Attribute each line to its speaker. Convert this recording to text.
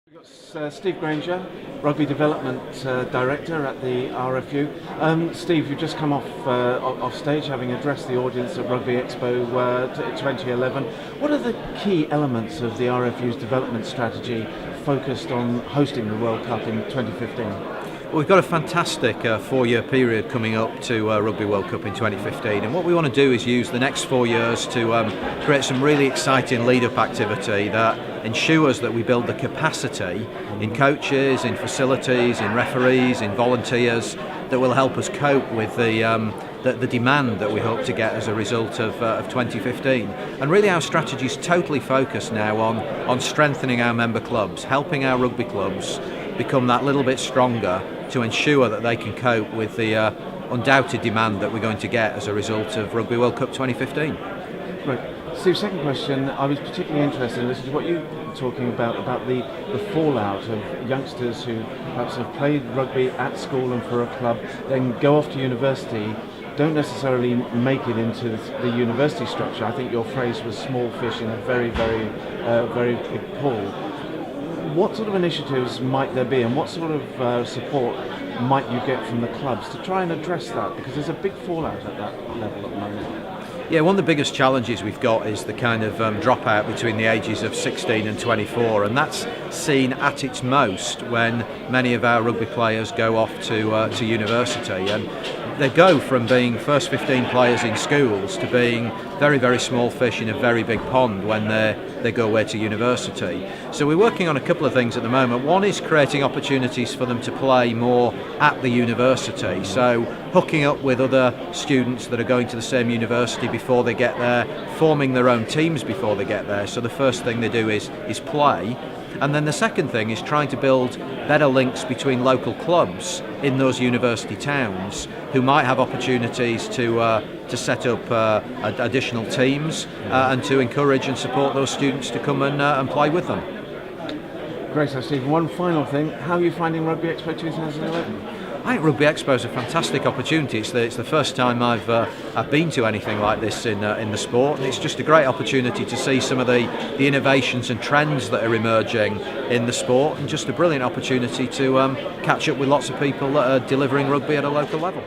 Speaker 1: We've got Steve Grainger, Rugby Development Director at the RFU. Steve, you've just come off stage having addressed the audience at Rugby Expo 2011. What are the key elements of the RFU's development strategy focused on hosting the World Cup in 2015?
Speaker 2: Well, we've got a fantastic 4-year period coming up to Rugby World Cup in 2015, and what we want to do is use the next 4 years to create some really exciting lead-up activity that ensures that we build the capacity in coaches, in facilities, in referees, in volunteers that will help us cope with the demand that we hope to get as a result of 2015. And really our strategy is totally focused now on strengthening our member clubs, helping our rugby clubs become that little bit stronger to ensure that they can cope with the undoubted demand that we're going to get as a result of Rugby World Cup 2015.
Speaker 1: Right. Steve, second question, I was particularly interested in listening to what you were talking about the fallout of youngsters who perhaps have played rugby at school and for a club, then go off to university, don't necessarily make it into the university structure. I think your phrase was small fish in a very big pool. What sort of initiatives might there be, and what sort of support might you get from the clubs to try and address that? Because there's a big fallout at that level at the moment.
Speaker 2: Yeah, one of the biggest challenges we've got is the kind of dropout between the ages of 16 and 24, and that's seen at its most when many of our rugby players go off to university, and they go from being first 15 players in schools to being very small fish in a very big pond when they go away to university. So we're working on a couple of things at the moment. One is creating opportunities for them to play more at the university, so hooking up with other students that are going to the same university before they get there, forming their own teams before they get there. So the first thing they do is play. And then the second thing is trying to build better links between local clubs in those university towns who might have opportunities to set up additional teams and to encourage and support those students to come and play with them.
Speaker 1: Great, so Steve, one final thing. How are you finding Rugby Expo 2011?
Speaker 2: I think Rugby Expo is a fantastic opportunity. It's the first time I've been to anything like this in the sport, and it's just a great opportunity to see some of the innovations and trends that are emerging in the sport, and just a brilliant opportunity to catch up with lots of people that are delivering rugby at a local level.